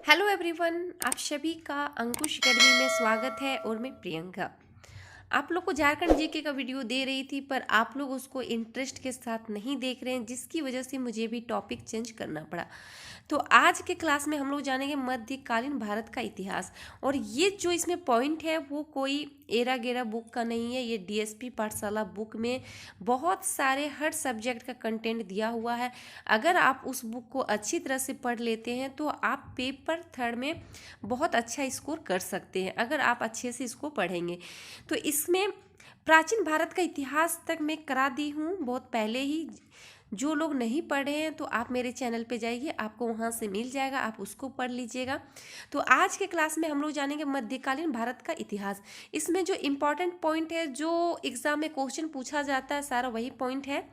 Hello everyone, आप सभी का अंकुश एकेडमी में स्वागत है। और मैं प्रियंका आप लोग को झारखंड जीके का वीडियो दे रही थी, पर आप लोग उसको इंटरेस्ट के साथ नहीं देख रहे हैं, जिसकी वजह से मुझे भी टॉपिक चेंज करना पड़ा। तो आज के क्लास में हम लोग जानेंगे मध्यकालीन भारत का इतिहास। और ये जो इसमें पॉइंट है वो कोई एरा गेरा बुक का नहीं है, ये डीएसपी पाठशाला बुक में बहुत सारे हर सब्जेक्ट का कंटेंट दिया हुआ है। अगर आप उस बुक को अच्छी तरह से पढ़ लेते हैं तो आप पेपर थर्ड में बहुत अच्छा स्कोर कर सकते हैं, अगर आप अच्छे से इसको पढ़ेंगे। तो इसमें प्राचीन भारत का इतिहास तक मैं करा दी हूँ बहुत पहले ही। जो लोग नहीं पढ़े हैं तो आप मेरे चैनल पे जाइए, आपको वहाँ से मिल जाएगा, आप उसको पढ़ लीजिएगा। तो आज के क्लास में हम लोग जानेंगे मध्यकालीन भारत का इतिहास। इसमें जो इम्पोर्टेंट पॉइंट है, जो एग्जाम में क्वेश्चन पूछा जाता है, सारा वही पॉइंट है।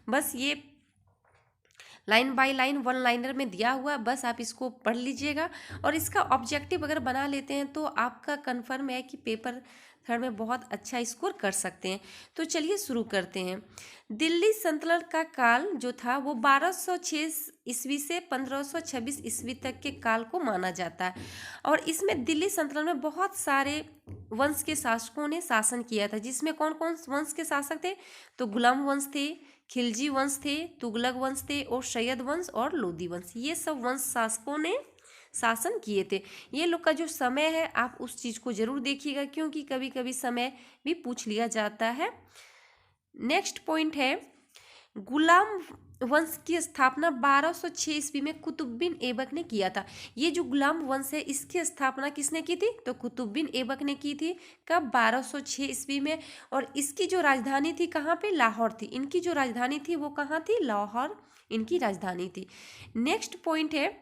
बस ये line by line one liner में दिया हुआ, बस आप इसको पढ़ लीजिएगा। और इसका ऑब्जेक्टिव अगर बना लेते हैं तो आपका कंफर्म है कि पेपर थर्ड में बहुत अच्छा स्कोर कर सकते हैं। तो चलिए शुरू करते हैं। दिल्ली सल्तनत का काल जो था वो 1206 ईस्वी से 1526 ईस्वी तक के काल को माना जाता है। और इसमें दिल्ली सल्तनत में बहुत सारे वंश के शासकों ने शासन किया था, जिसमें कौन कौन वंश के शासक थे? तो गुलाम वंश थे, खिलजी वंश थे, तुगलक वंश थे और सैयद वंश और लोदी वंश। ये सब वंश शासकों ने शासन किए थे। ये लोग का जो समय है आप उस चीज को जरूर देखिएगा, क्योंकि कभी कभी समय भी पूछ लिया जाता है। नेक्स्ट पॉइंट है, गुलाम वंश की स्थापना 1206 ईस्वी में कुतुबुद्दीन ऐबक ने किया था। ये जो गुलाम वंश है इसकी स्थापना किसने की थी? तो कुतुबुद्दीन ऐबक ने की थी। कब? 1206 ईस्वी में। और इसकी जो राजधानी थी कहाँ पे? लाहौर थी। इनकी जो राजधानी थी वो कहाँ थी? लाहौर इनकी राजधानी थी। नेक्स्ट पॉइंट है,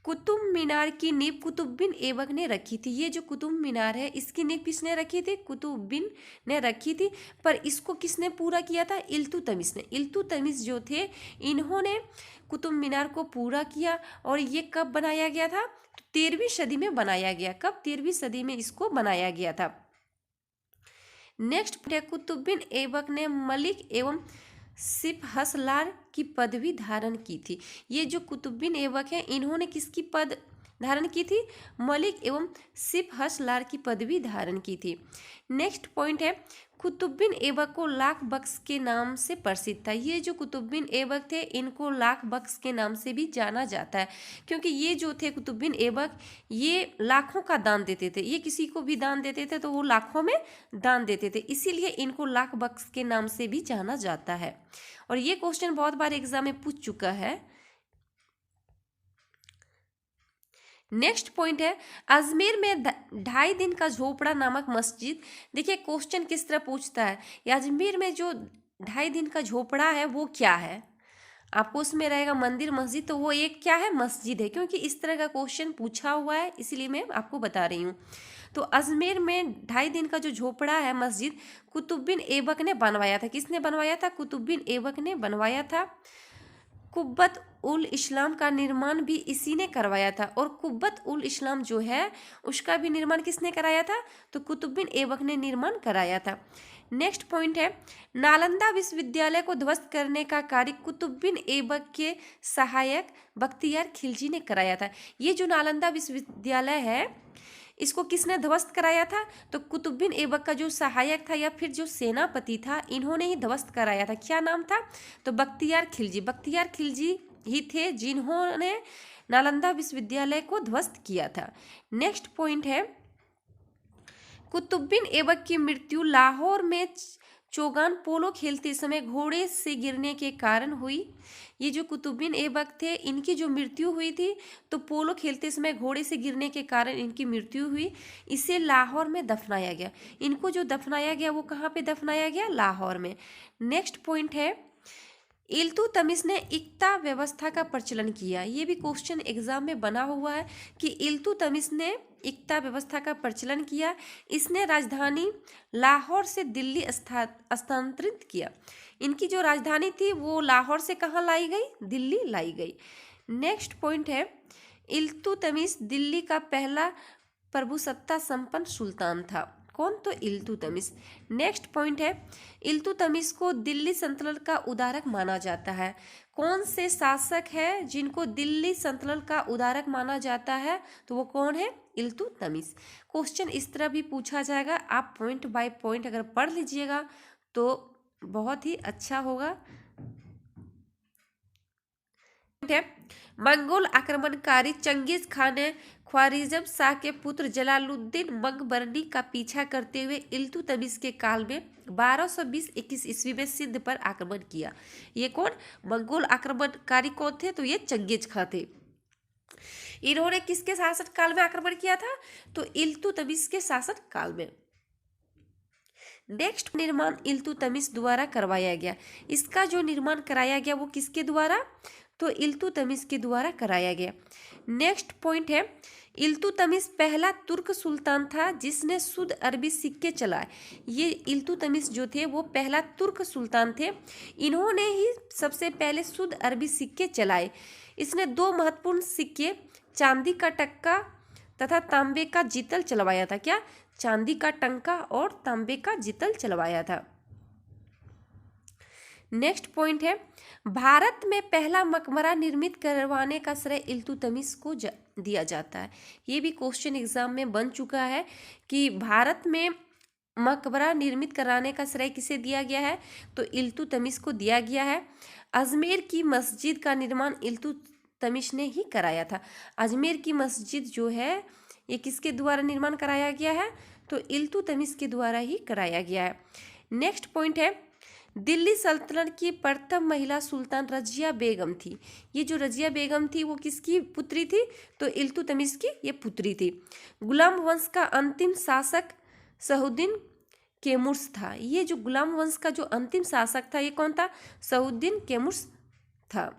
कुतुब मीनार की नींव कुतुबुद्दीन ऐबक ने रखी थी। ये जो कुतुब मीनार है इसकी नींव किसने रखी थी? कुतुबुद्दीन ने रखी थी। पर इसको किसने पूरा किया था? इल्तुतमिश ने। इल्तुतमिश जो थे इन्होंने कुतुब मीनार को पूरा किया। और ये कब बनाया गया था? 13वीं सदी में बनाया गया। कब? 13वीं सदी में इसको बनाया गया था। नेक्स्ट है, कुतुबुद्दीन ऐबक ने मलिक एवं सिपहसलार की पदवी धारण की थी। ये जो कुतुबुद्दीन ऐबक है इन्होंने किसकी पद धारण की थी? मलिक एवं सिपहसलार की पदवी धारण की थी। नेक्स्ट पॉइंट है, कुतुबुद्दीन ऐबक को लाख बख्श के नाम से प्रसिद्ध था। ये जो कुतुबुद्दीन ऐबक थे इनको लाख बख्श के नाम से भी जाना जाता है, क्योंकि ये जो थे कुतुबुद्दीन ऐबक ये लाखों का दान देते थे। ये किसी को भी दान देते थे तो वो लाखों में दान देते थे, इसीलिए इनको लाख बख्श के नाम से भी जाना जाता है। और ये क्वेश्चन बहुत बार एग्जाम में पूछ चुका है। नेक्स्ट पॉइंट है, अजमेर में 2.5 दिन का झोपड़ा नामक मस्जिद। देखिए क्वेश्चन किस तरह पूछता है, अजमेर में जो 2.5 दिन का झोपड़ा है वो क्या है? आपको उसमें रहेगा मंदिर मस्जिद, तो वो एक क्या है? मस्जिद है। क्योंकि इस तरह का क्वेश्चन पूछा हुआ है इसलिए मैं आपको बता रही हूँ। तो अजमेर में 2.5 दिन का जो झोपड़ा है मस्जिद कुतुबुद्दीन ऐबक ने बनवाया था। किसने बनवाया था? कुतुबुद्दीन ऐबक ने बनवाया था। कुब्बत उल इस्लाम का निर्माण भी इसी ने करवाया था। और कुब्बत उल इस्लाम जो है उसका भी निर्माण किसने कराया था? तो कुतुबुद्दीन ऐबक ने निर्माण कराया था। नेक्स्ट पॉइंट है, नालंदा विश्वविद्यालय को ध्वस्त करने का कार्य कुतुबुद्दीन ऐबक के सहायक बख्तियार खिलजी ने कराया था। ये जो नालंदा विश्वविद्यालय है इसको किसने ध्वस्त कराया था? तो कुतुबुद्दीन ऐबक का जो सहायक था या फिर जो सेनापति था इन्होंने ही ध्वस्त कराया था। क्या नाम था? तो बख्तियार खिलजी। बख्तियार खिलजी ही थे जिन्होंने नालंदा विश्वविद्यालय को ध्वस्त किया था। नेक्स्ट पॉइंट है, कुतुबुद्दीन ऐबक की मृत्यु लाहौर में चौगान पोलो खेलते समय घोड़े से गिरने के कारण हुई। ये जो कुतुबुद्दीन ऐबक थे इनकी जो मृत्यु हुई थी तो पोलो खेलते समय घोड़े से गिरने के कारण इनकी मृत्यु हुई। इसे लाहौर में दफनाया गया। इनको जो दफनाया गया वो कहाँ पे दफनाया गया? लाहौर में। नेक्स्ट पॉइंट है, इल्तुतमिश ने इक्ता व्यवस्था का प्रचलन किया। ये भी क्वेश्चन एग्जाम में बना हुआ है कि इल्तुतमिश ने इक्ता व्यवस्था का प्रचलन किया। इसने राजधानी लाहौर से दिल्ली स्थानांतरित किया। इनकी जो राजधानी थी वो लाहौर से कहाँ लाई गई? दिल्ली लाई गई। नेक्स्ट पॉइंट है, इल्तुतमिश दिल्ली का पहला प्रभुसत्ता संपन्न सुल्तान था। कौन? तो इल्तुतमिश। नेक्स्ट पॉइंट है, इल्तुतमिश को दिल्ली सल्तनत का उदारक माना जाता है। कौन से शासक है जिनको दिल्ली सल्तनत का उदारक माना जाता है? तो वो कौन है? इल्तुतमिश। क्वेश्चन इस तरह भी पूछा जाएगा, आप पॉइंट बाय पॉइंट अगर पढ़ लीजिएगा तो बहुत ही अच्छा होगा। है मंगोल आक्रमणकारी चंगेज खान ने ख्वारिज़म शाह के पुत्र जलालुद्दीन मंगबरनी का पीछा करते हुए इल्तुतमिश के काल में 1220-21 ईस्वी में सिंध पर आक्रमण किया। ये कौन मंगोल आक्रमणकारी कौन थे? तो ये चंगेज खान थे। इन्होंने किसके शासन काल में आक्रमण किया था? तो इल्तुतमिश के शासन काल में। नेक्स्ट निर्माण इल्तुतमिश द्वारा करवाया गया। इसका जो निर्माण कराया गया वो किसके द्वारा? तो इल्तुतमिश के द्वारा कराया गया। नेक्स्ट पॉइंट है, इल्तुतमिश पहला तुर्क सुल्तान था जिसने शुद्ध अरबी सिक्के चलाए। ये इल्तुतमिश जो थे वो पहला तुर्क सुल्तान थे, इन्होंने ही सबसे पहले शुद्ध अरबी सिक्के चलाए। इसने 2 महत्वपूर्ण सिक्के, चांदी का टक्का तथा तांबे का जितल चलवाया था। क्या? चांदी का टंका और तांबे का जितल चलवाया था। नेक्स्ट पॉइंट है, भारत में पहला मकबरा निर्मित करवाने का श्रेय इल्तुतमिश को दिया जाता है। ये भी क्वेश्चन एग्जाम में बन चुका है कि भारत में मकबरा निर्मित कराने का श्रेय किसे दिया गया है? तो इल्तुतमिश को दिया गया है। अजमेर की मस्जिद का निर्माण इल्तुतमिश ने ही कराया था। अजमेर की मस्जिद जो है ये किसके द्वारा निर्माण कराया गया है? तो इल्तुतमिश के द्वारा ही कराया गया है। नेक्स्ट पॉइंट है, दिल्ली सल्तनत की प्रथम महिला सुल्तान रजिया बेगम थी। ये जो रजिया बेगम थी वो किसकी पुत्री थी? तो इल्तुतमिश की ये पुत्री थी। गुलाम वंश का अंतिम शासक सहुद्दीन कैमुर्स था। ये जो गुलाम वंश का जो अंतिम शासक था ये कौन था? सहुद्दीन कैमुर्स था।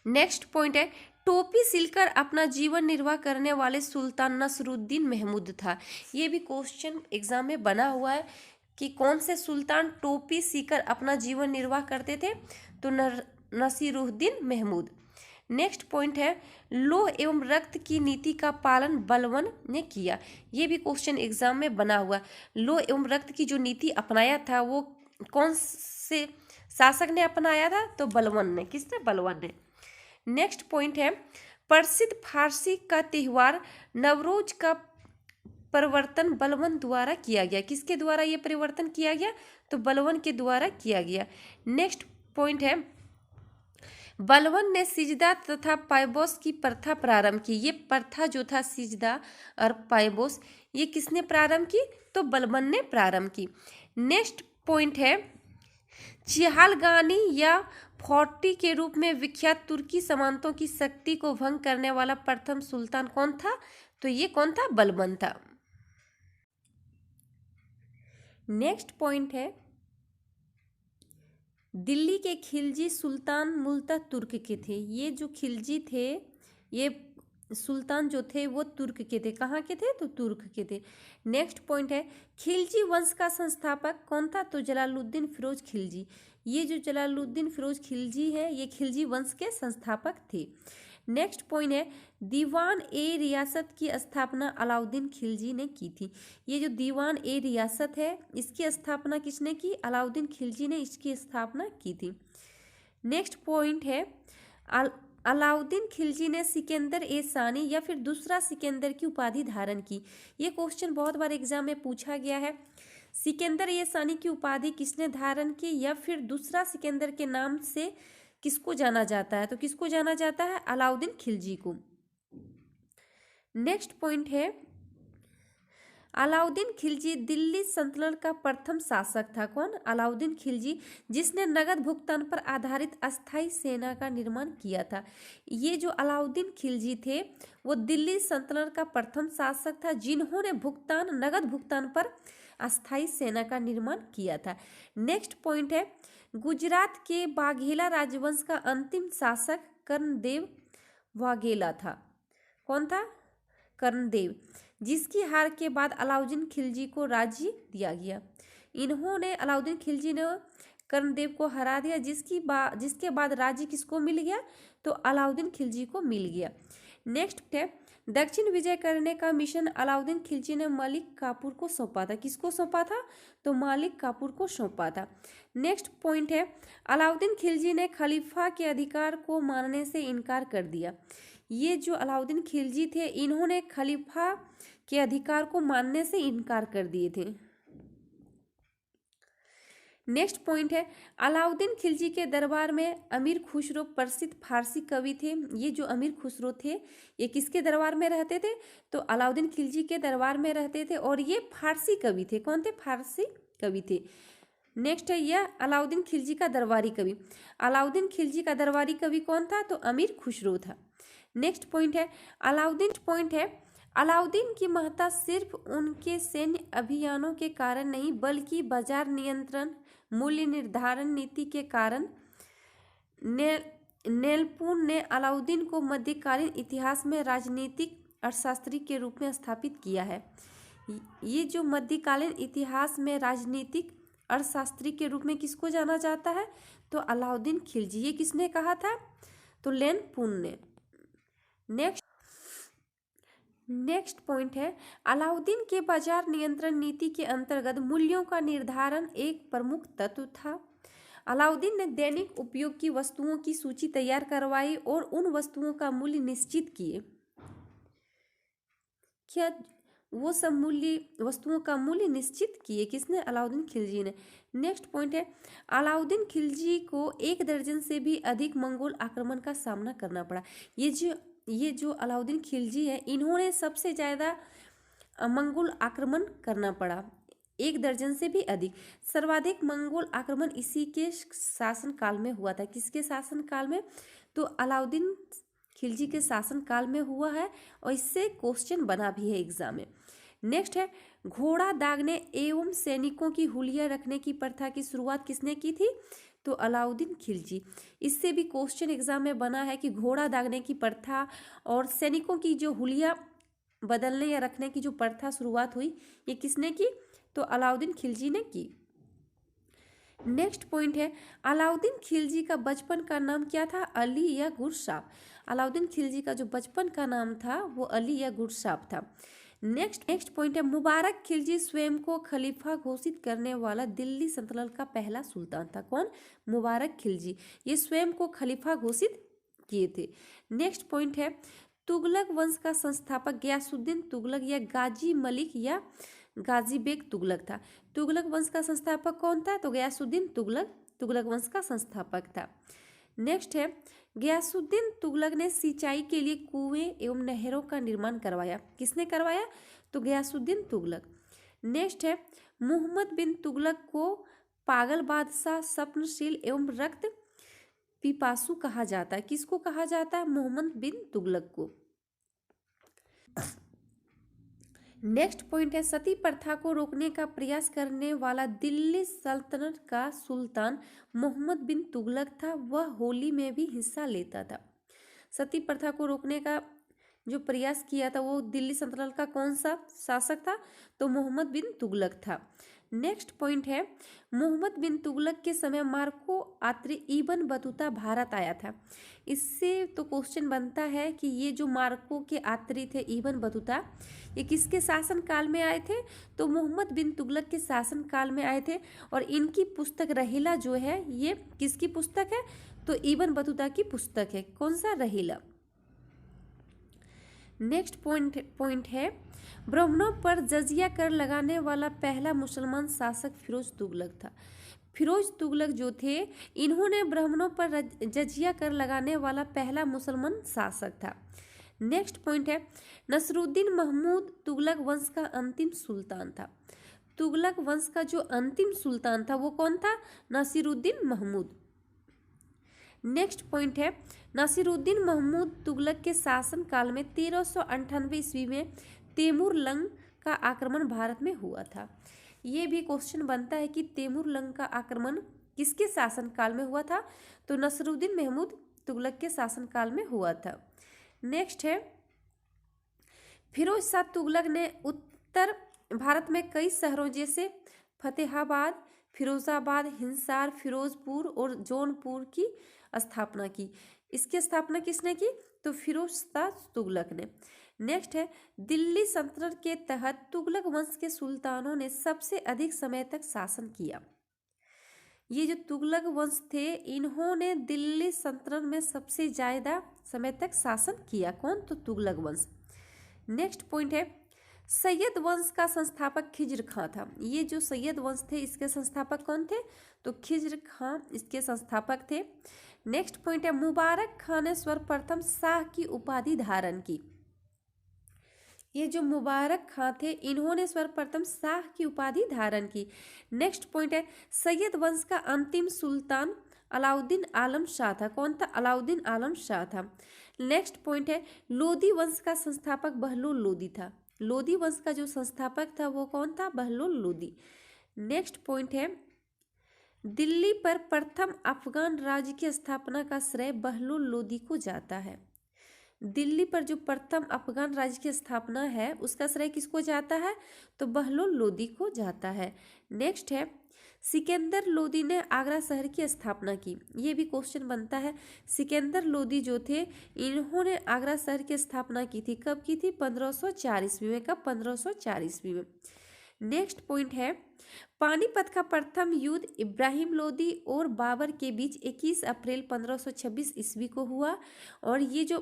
नेक्स्ट पॉइंट है, टोपी सिलकर अपना जीवन निर्वाह करने वाले सुल्तान नसरुद्दीन महमूद था। ये भी क्वेश्चन एग्जाम में बना हुआ है कि कौन से सुल्तान टोपी सीकर अपना जीवन निर्वाह करते थे? तो नसीरुद्दीन महमूद। नेक्स्ट पॉइंट है, लोह एवं रक्त की नीति का पालन बलबन ने किया। ये भी क्वेश्चन एग्जाम में बना हुआ। लोह एवं रक्त की जो नीति अपनाया था वो कौन से शासक ने अपनाया था? तो बलबन ने। किसने? बलबन ने। नेक्स्ट पॉइंट है, प्रसिद्ध फारसी का त्यौहार नवरोज का परिवर्तन बलबन द्वारा किया गया। किसके द्वारा ये परिवर्तन किया गया? तो बलबन के द्वारा किया गया। नेक्स्ट पॉइंट है, बलबन ने सिजदा तथा पायबोस की प्रथा प्रारंभ की। ये प्रथा जो था सिजदा और पायबोस ये किसने प्रारंभ की? तो बलबन ने प्रारंभ की। नेक्स्ट पॉइंट है, चिहालगानी या फोर्टी के रूप में विख्यात तुर्की सामंतों की शक्ति को भंग करने वाला प्रथम सुल्तान कौन था? तो ये कौन था? बलबन था। नेक्स्ट पॉइंट है, दिल्ली के खिलजी सुल्तान मूलतः तुर्क के थे। ये जो खिलजी थे ये सुल्तान जो थे वो तुर्क के थे। कहाँ के थे? तो तुर्क के थे। नेक्स्ट पॉइंट है, खिलजी वंश का संस्थापक कौन था? तो जलालुद्दीन फिरोज खिलजी। ये जो जलालुद्दीन फिरोज खिलजी है ये खिलजी वंश के संस्थापक थे। नेक्स्ट पॉइंट है, दीवान ए रियासत की स्थापना अलाउद्दीन खिलजी ने की थी। ये जो दीवान ए रियासत है इसकी स्थापना किसने की? अलाउद्दीन खिलजी ने इसकी स्थापना की थी। नेक्स्ट पॉइंट है, अलाउद्दीन खिलजी ने सिकंदर ए सानी या फिर दूसरा सिकंदर की उपाधि धारण की। ये क्वेश्चन बहुत बार एग्जाम में पूछा गया है। सिकंदर ए सानी की उपाधि किसने धारण की या फिर दूसरा सिकंदर के नाम से किसको जाना जाता है? तो किसको जाना जाता है? अलाउद्दीन खिलजी को। नेक्स्ट पॉइंट है, अलाउद्दीन खिलजी दिल्ली सल्तनत का प्रथम शासक था। कौन? अलाउद्दीन खिलजी, जिसने नगद भुगतान पर आधारित अस्थायी सेना का निर्माण किया था। ये जो अलाउद्दीन खिलजी थे वो दिल्ली सल्तनत का प्रथम शासक था जिन्होंने नगद भुगतान पर अस्थायी सेना का निर्माण किया था। नेक्स्ट पॉइंट है, गुजरात के वाघेला राजवंश का अंतिम शासक कर्णदेव वाघेला था। कौन था? कर्णदेव, जिसकी हार के बाद अलाउद्दीन खिलजी को राज्य दिया गया। इन्होंने अलाउद्दीन खिलजी ने कर्णदेव को हरा दिया जिसके बाद राज्य किसको मिल गया? तो अलाउद्दीन खिलजी को मिल गया। नेक्स्ट है, दक्षिण विजय करने का मिशन अलाउद्दीन खिलजी ने मलिक काफूर को सौंपा था। किसको सौंपा था? तो मलिक काफूर को सौंपा था। नेक्स्ट पॉइंट है, अलाउद्दीन खिलजी ने खलीफा के अधिकार को मानने से इनकार कर दिया। ये जो अलाउद्दीन खिलजी थे, इन्होंने खलीफा के अधिकार को मानने से इनकार कर दिए थे। नेक्स्ट पॉइंट है, अलाउद्दीन खिलजी के दरबार में अमीर खुसरो प्रसिद्ध फारसी कवि थे। ये जो अमीर खुसरो थे, ये किसके दरबार में रहते थे? तो अलाउद्दीन खिलजी के दरबार में रहते थे और ये फारसी कवि थे। कौन थे? फारसी कवि थे। नेक्स्ट है, यह अलाउद्दीन खिलजी का दरबारी कवि। अलाउद्दीन खिलजी का दरबारी कवि कौन था? तो अमीर खुसरो था। नेक्स्ट पॉइंट है, अलाउद्दीन की महत्ता सिर्फ उनके सैन्य अभियानों के कारण नहीं, बल्कि बाजार नियंत्रण, मूल्य निर्धारण नीति के कारण नेलपुर ने अलाउद्दीन को मध्यकालीन इतिहास में राजनीतिक अर्थशास्त्री के रूप में स्थापित किया है। ये जो मध्यकालीन इतिहास में राजनीतिक अर्थशास्त्री के रूप में किसको जाना जाता है? तो अलाउद्दीन खिलजी। ये किसने कहा था? तो लेनपुर ने। नेक्स्ट पॉइंट है, अलाउद्दीन के बाजार नियंत्रण नीति के अंतर्गत मूल्यों का निर्धारण एक प्रमुख तत्व था। अलाउद्दीन ने दैनिक उपयोग की वस्तुओं की सूची तैयार करवाई और उन वस्तुओं का मूल्य निश्चित किए। क्या वो सब वस्तुओं का मूल्य निश्चित किए? किसने? अलाउद्दीन खिलजी ने। नेक्स्ट पॉइंट है, अलाउद्दीन खिलजी को 1 दर्जन से भी अधिक मंगोल आक्रमण का सामना करना पड़ा। ये जो अलाउद्दीन खिलजी है, इन्होंने सबसे ज़्यादा मंगोल आक्रमण करना पड़ा, 1 दर्जन से भी अधिक। सर्वाधिक मंगोल आक्रमण इसी के शासनकाल में हुआ था। किसके शासनकाल में? तो अलाउद्दीन खिलजी के शासनकाल में हुआ है और इससे क्वेश्चन बना भी है एग्जाम में। नेक्स्ट है, घोड़ा दागने एवं सैनिकों की हुलिया रखने की प्रथा की शुरुआत किसने की थी? तो अलाउद्दीन खिलजी। इससे भी क्वेश्चन एग्जाम में बना है कि घोड़ा दागने की प्रथा और सैनिकों की जो हुलिया बदलने या रखने की जो प्रथा शुरुआत हुई, ये किसने की? तो अलाउद्दीन खिलजी ने की। नेक्स्ट पॉइंट है, अलाउद्दीन खिलजी का बचपन का नाम क्या था? अली या गुरसाब। अलाउद्दीन खिलजी का जो बचपन का नाम था वो अली या गुरसाब था। नेक्स्ट पॉइंट है, मुबारक खिलजी स्वयं को खलीफा घोषित करने वाला दिल्ली सल्तनत का पहला सुल्तान था। कौन? मुबारक खिलजी। ये स्वयं को खलीफा घोषित किए थे। नेक्स्ट पॉइंट है, तुगलक वंश का संस्थापक गयासुद्दीन तुगलक या गाजी मलिक या गाजी बेग तुगलक था। तुगलक वंश का संस्थापक कौन था? तो गयासुद्दीन तुगलक तुगलक वंश का संस्थापक था। नेक्स्ट है, गयासुद्दीन तुगलक ने सिंचाई के लिए कुएं एवं नहरों का निर्माण करवाया। किसने करवाया? तो गयासुद्दीन तुगलक। नेक्स्ट है, मोहम्मद बिन तुगलक को पागल बादशाह, स्वप्नशील एवं रक्त पिपासु कहा जाता है। किसको कहा जाता है? मोहम्मद बिन तुगलक को। नेक्स्ट पॉइंट है, सती प्रथा को रोकने का प्रयास करने वाला दिल्ली सल्तनत का सुल्तान मोहम्मद बिन तुगलक था। वह होली में भी हिस्सा लेता था। सती प्रथा को रोकने का जो प्रयास किया था वो दिल्ली सल्तनत का कौन सा शासक था? तो मोहम्मद बिन तुगलक था। नेक्स्ट पॉइंट है, मोहम्मद बिन तुगलक के समय मार्को आत्री इब्न बतूता भारत आया था। इससे तो क्वेश्चन बनता है कि ये जो मार्को के आत्री थे इब्न बतूता, ये किसके शासन काल में आए थे? तो मोहम्मद बिन तुगलक के शासन काल में आए थे। और इनकी पुस्तक रहीला जो है, ये किसकी पुस्तक है? तो इब्न बतूता की पुस्तक है। कौन सा? रहीला। नेक्स्ट पॉइंट है, ब्राह्मणों पर जजिया कर लगाने वाला पहला मुसलमान शासक फिरोज तुगलक था। फिरोज तुगलक जो थे, इन्होंने ब्राह्मणों पर जजिया कर लगाने वाला पहला मुसलमान शासक था। नेक्स्ट पॉइंट है, नसरुद्दीन महमूद तुगलक वंश का अंतिम सुल्तान था। तुगलक वंश का जो अंतिम सुल्तान था वो कौन था? नसीरुद्दीन महमूद। नेक्स्ट पॉइंट है, नासिरुद्दीन महमूद तुगलक के शासन काल में 1398 ईस्वी में तैमूर लंग का आक्रमण भारत में हुआ था। ये भी क्वेश्चन बनता है कि तैमूर लंग का आक्रमण किसके शासन काल में हुआ था? तो नसरुद्दीन महमूद तुगलक के शासन काल में हुआ था। नेक्स्ट है, फिरोज शाह तुगलक ने उत्तर भारत में कई शहरों जैसे फतेहाबाद, फिरोजाबाद, हिंसार, फिरोजपुर और जौनपुर की स्थापना की। इसकी स्थापना किसने की? तो फिरोजशाह तुगलक ने। नेक्स्ट है, दिल्ली सल्तनत के तहत तुगलक वंश के सुल्तानों ने सबसे अधिक समय तक शासन किया। ये जो तुगलक वंश थे इन्होंने दिल्ली सल्तनत में सबसे ज्यादा समय तक शासन किया। कौन? तो तुगलक वंश। नेक्स्ट पॉइंट है, सैयद वंश का संस्थापक खिज्र खां था। ये जो सैयद वंश थे इसके संस्थापक कौन थे? तो खिज्र खां इसके संस्थापक थे। नेक्स्ट पॉइंट है, मुबारक खां ने सर्वप्रथम शाह की उपाधि धारण की। ये जो मुबारक खां थे इन्होंने सर्वप्रथम शाह की उपाधि धारण की। नेक्स्ट पॉइंट है, सैयद वंश का अंतिम सुल्तान अलाउद्दीन आलम शाह था। कौन था? अलाउद्दीन आलम शाह था। नेक्स्ट पॉइंट है, लोदी वंश का संस्थापक बहलोल लोदी था। लोदी वंश का जो संस्थापक था वो कौन था? बहलोल लोदी। नेक्स्ट पॉइंट है, दिल्ली पर प्रथम अफगान राज्य की स्थापना का श्रेय बहलोल लोदी को जाता है। दिल्ली पर जो प्रथम अफगान राज्य की स्थापना है उसका श्रेय किसको जाता है? तो बहलोल लोदी को जाता है। नेक्स्ट है, सिकंदर लोदी ने आगरा शहर की स्थापना की। ये भी क्वेश्चन बनता है। सिकंदर लोदी जो थे इन्होंने आगरा शहर की स्थापना की थी। कब की थी? 1504 ईस्वी में। कब? 1504 ईस्वी में। नेक्स्ट पॉइंट है, पानीपत का प्रथम युद्ध इब्राहिम लोदी और बाबर के बीच 21 अप्रैल 1526 ईस्वी को हुआ। और ये जो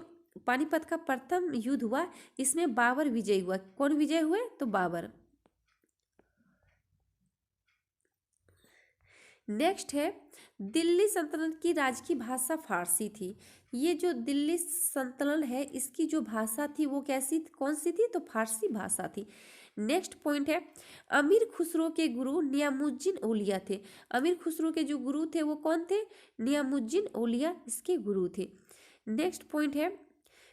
पानीपत का प्रथम युद्ध हुआ इसमें बाबर विजय हुआ। कौन विजय हुए? तो बाबर। नेक्स्ट है, दिल्ली सल्तनत की राजकीय भाषा फारसी थी। ये जो दिल्ली सल्तनत है इसकी जो भाषा थी वो कैसी कौन सी थी? तो फारसी भाषा थी। नेक्स्ट पॉइंट है, अमीर खुसरो के गुरु नियामुद्दीन औलिया थे। अमीर खुसरो के जो गुरु थे वो कौन थे? नियामुद्दीन औलिया इसके गुरु थे। नेक्स्ट पॉइंट है,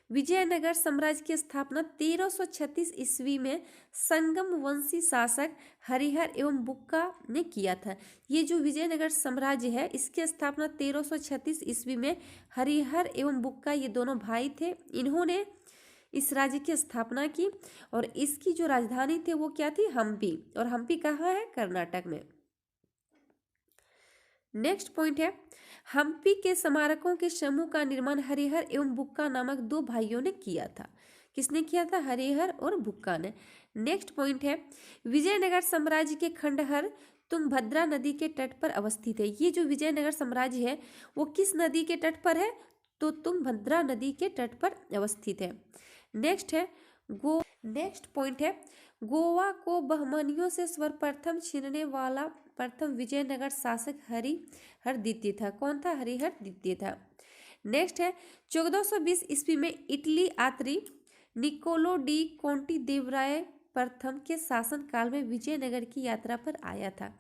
विजयनगर साम्राज्य की स्थापना 1336 ईस्वी में संगम वंशी शासक हरिहर एवं बुक्का ने किया था। ये जो विजयनगर साम्राज्य है इसकी स्थापना 1336 ईस्वी में हरिहर एवं बुक्का ये दोनों भाई थे इन्होंने इस राज्य की स्थापना की। और इसकी जो राजधानी थी वो क्या थी? हम्पी। और हम्पी कहाँ है? कर्नाटक में। नेक्स्ट पॉइंट है, हम्पी के स्मारकों के समूह का निर्माण हरिहर एवं बुक्का नामक दो भाइयों ने किया था। किसने किया था? हरिहर और बुक्का ने। नेक्स्ट पॉइंट है, विजयनगर साम्राज्य के खंडहर तुंगभद्रा नदी के तट पर अवस्थित है। ये जो विजयनगर साम्राज्य है वो किस नदी के तट पर है? तो तुंगभद्रा नदी के तट पर अवस्थित है। नेक्स्ट है, नेक्स्ट पॉइंट है, गोवा को बहमनियों से सर्वप्रथम छीनने वाला प्रथम विजयनगर शासक हरिहर द्वितीय था। कौन था? हरिहर द्वितीय था। नेक्स्ट है, 1420 ईस्वी में इटली यात्री निकोलो डी कोंटी देवराय प्रथम के शासन काल में विजयनगर की यात्रा पर आया था।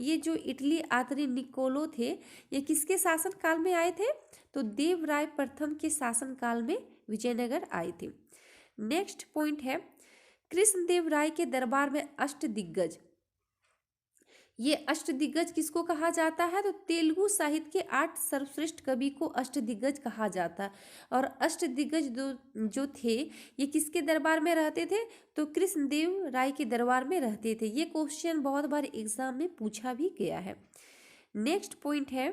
ये जो इटली यात्री निकोलो थे ये किसके शासन काल में आए थे? तो देवराय प्रथम के शासन काल में विजयनगर आए थे। नेक्स्ट पॉइंट है, कृष्णदेव राय के दरबार में अष्टदिग्गज। ये अष्टदिग्गज किसको कहा जाता है? तो तेलुगु साहित्य के 8 सर्वश्रेष्ठ कवि को अष्टदिग्गज कहा जाता है। और अष्टदिग्गज जो थे ये किसके दरबार में रहते थे? तो कृष्णदेव राय के दरबार में रहते थे। ये क्वेश्चन बहुत बार एग्जाम में पूछा भी गया है। नेक्स्ट पॉइंट है,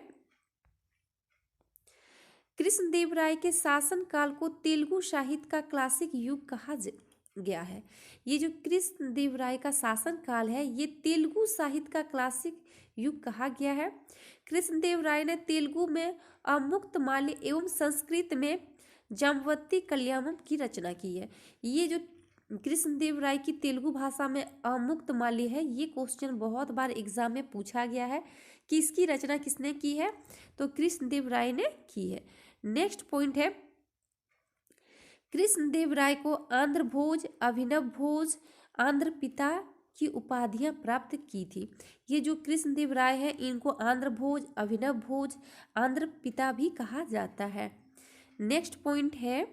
कृष्णदेव राय के शासन काल को तेलुगु साहित्य का क्लासिक युग कहा गया है। ये जो कृष्णदेव राय का शासन काल है ये तेलुगु साहित्य का क्लासिक युग कहा गया है। कृष्णदेव राय ने तेलुगु में अमुक्तमाल्य एवं संस्कृत में जाम्बवती कल्याणम की रचना की है। ये जो कृष्णदेव राय की तेलुगु भाषा में अमुक्तमाल्य है ये क्वेश्चन बहुत बार एग्जाम में पूछा गया है कि इसकी रचना किसने की है? तो कृष्णदेव राय ने की है। नेक्स्ट पॉइंट है, कृष्णदेव राय को आंध्र भोज, अभिनव भोज, आंध्र पिता की उपाधियां प्राप्त की थी। ये जो कृष्णदेव राय है इनको आंध्र भोज, अभिनव भोज, आंध्र पिता भी कहा जाता है। नेक्स्ट पॉइंट है,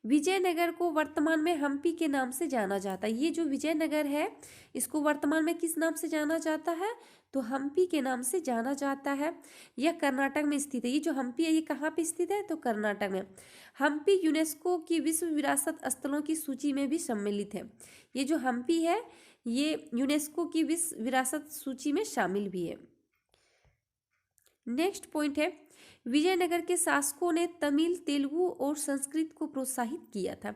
विजयनगर को वर्तमान में हम्पी के नाम से जाना जाता है। ये जो विजयनगर है इसको वर्तमान में किस नाम से जाना जाता है? तो हम्पी के नाम से जाना जाता है। यह कर्नाटक में स्थित है। ये जो हम्पी है ये कहाँ पे स्थित है? तो कर्नाटक में। हम्पी यूनेस्को की विश्व विरासत स्थलों की सूची में भी सम्मिलित है। ये जो हम्पी है ये यूनेस्को की विश्व विरासत सूची में शामिल भी है। नेक्स्ट पॉइंट है, विजयनगर के शासकों ने तमिल, तेलुगु और संस्कृत को प्रोत्साहित किया था।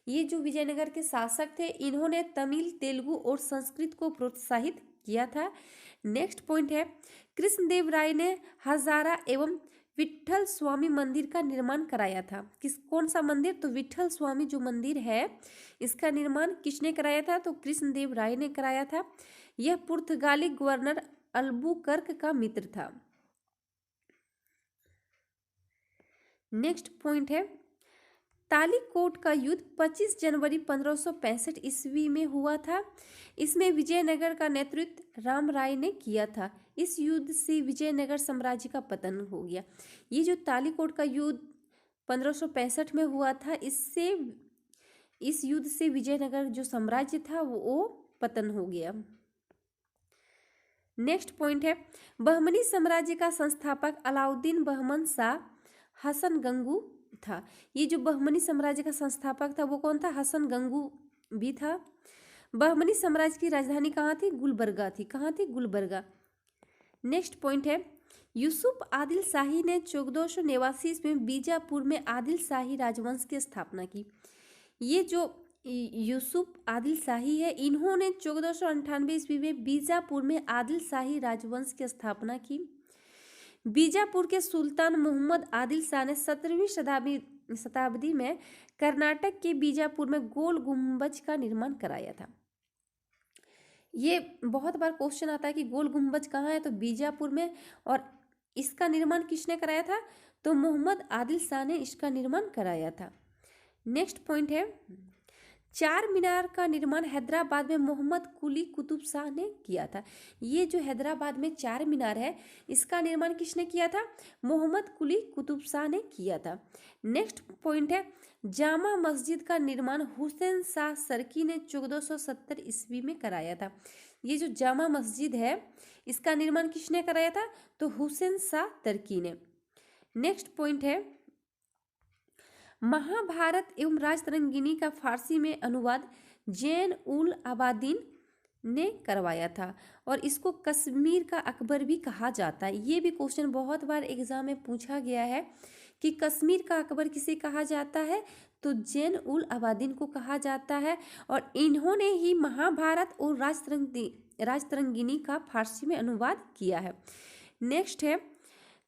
ये जो विजयनगर के शासक थे, इन्होंने तमिल, तेलुगु और संस्कृत को प्रोत्साहित किया था। नेक्स्ट पॉइंट है, कृष्णदेव राय ने हजारा एवं विट्ठल स्वामी मंदिर का निर्माण कराया था। कौन सा मंदिर? तो विट्ठल स्वामी जो मंदिर है, इसका निर्माण किसने कराया था? तो कृष्णदेव राय ने कराया था। यह पुर्तगाली गवर्नर अल्बुकर्क का मित्र था। नेक्स्ट पॉइंट है, तालीकोट का युद्ध 25 जनवरी 1565 ईस्वी में हुआ था। इसमें विजयनगर का नेतृत्व राम राय ने किया था। इस युद्ध से विजयनगर साम्राज्य का पतन हो गया। ये जो तालीकोट का युद्ध 1565 में हुआ था, इस युद्ध से विजयनगर जो साम्राज्य था वो पतन हो गया। नेक्स्ट पॉइंट है, बहमनी साम्राज्य का संस्थापक अलाउद्दीन बहमन शाह हसन गंगू था। ये जो बहमनी साम्राज्य का संस्थापक था वो कौन था? हसन गंगू भी था। बहमनी साम्राज्य की राजधानी कहाँ थी? गुलबर्गा थी। कहाँ थी? गुलबर्गा। नेक्स्ट पॉइंट है, यूसुफ आदिल शाही ने 1489 ईस्वी में बीजापुर में आदिल शाही राजवंश की स्थापना की। ये जो यूसुफ आदिल शाही है, इन्होंने 1498 ईस्वी में बीजापुर में आदिल शाही राजवंश की स्थापना की। बीजापुर के सुल्तान मोहम्मद आदिल शाह ने 17वीं शताब्दी में कर्नाटक के बीजापुर में गोल गुम्बज का निर्माण कराया था। ये बहुत बार क्वेश्चन आता है कि गोल गुम्बज कहाँ है? तो बीजापुर में। और इसका निर्माण किसने कराया था? तो मोहम्मद आदिल शाह ने इसका निर्माण कराया था। नेक्स्ट पॉइंट है, चार मीनार का निर्माण हैदराबाद में मोहम्मद कुली कुतुब शाह ने किया था। ये जो हैदराबाद में चार मीनार है, इसका निर्माण किसने किया था? मोहम्मद कुली कुतुब शाह ने किया था। नेक्स्ट पॉइंट है, जामा मस्जिद का निर्माण हुसैन शाह सरकी ने 1470 ईस्वी में कराया था। ये जो जामा मस्जिद है, इसका निर्माण किसने कराया था? तो हुसैन शाह तुर्की ने। नेक्स्ट पॉइंट है, महाभारत एवं राजतरंगिणी का फारसी में अनुवाद जैन उल आबादीन ने करवाया था और इसको कश्मीर का अकबर भी कहा जाता है। ये भी क्वेश्चन बहुत बार एग्जाम में पूछा गया है कि कश्मीर का अकबर किसे कहा जाता है? तो जैन उल आबादीन को कहा जाता है। और इन्होंने ही महाभारत और राजतरंगिणी का फारसी में अनुवाद किया है। नेक्स्ट है,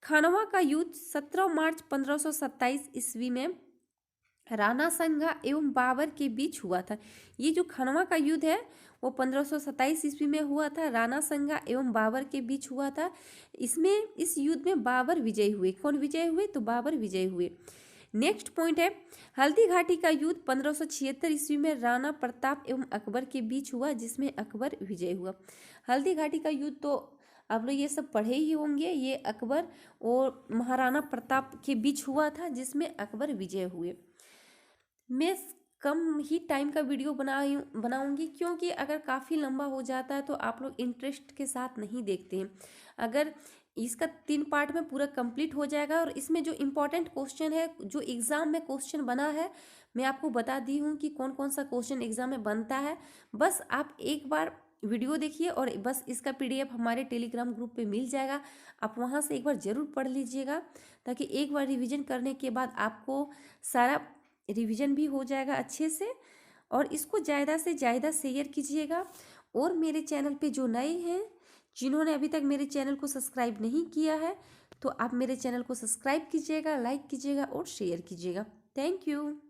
खानवा का युद्ध 17 मार्च 1527 ईस्वी में राणा संगा एवं बाबर के बीच हुआ था। ये जो खानवा का युद्ध है वो 1527 ईस्वी में हुआ था। राणा संगा एवं बाबर के बीच हुआ था। इस युद्ध में बाबर विजयी हुए। कौन विजय हुए? तो बाबर विजयी हुए। नेक्स्ट पॉइंट है, हल्दी घाटी का युद्ध 1576 ईस्वी में राणा प्रताप एवं अकबर के बीच हुआ, जिसमें अकबर विजय हुआ। हल्दी घाटी का युद्ध तो आप लोग ये सब पढ़े ही होंगे। ये अकबर और महाराणा प्रताप के बीच हुआ था, जिसमें अकबर विजय हुए। मैं कम ही टाइम का वीडियो बनाऊंगी क्योंकि अगर काफ़ी लंबा हो जाता है तो आप लोग इंटरेस्ट के साथ नहीं देखते हैं। अगर इसका 3 पार्ट में पूरा कंप्लीट हो जाएगा और इसमें जो इम्पोर्टेंट क्वेश्चन है, जो एग्ज़ाम में क्वेश्चन बना है, मैं आपको बता दी हूँ कि कौन कौन सा क्वेश्चन एग्ज़ाम में बनता है। बस आप एक बार वीडियो देखिए और बस इसका PDF हमारे टेलीग्राम ग्रुप पे मिल जाएगा। आप वहाँ से एक बार ज़रूर पढ़ लीजिएगा, ताकि एक बार रिवीजन करने के बाद आपको सारा रिवीजन भी हो जाएगा अच्छे से। और इसको ज़्यादा से ज़्यादा शेयर कीजिएगा। और मेरे चैनल पे जो नए हैं, जिन्होंने अभी तक मेरे चैनल को सब्सक्राइब नहीं किया है, तो आप मेरे चैनल को सब्सक्राइब कीजिएगा, लाइक कीजिएगा और शेयर कीजिएगा। Thank you.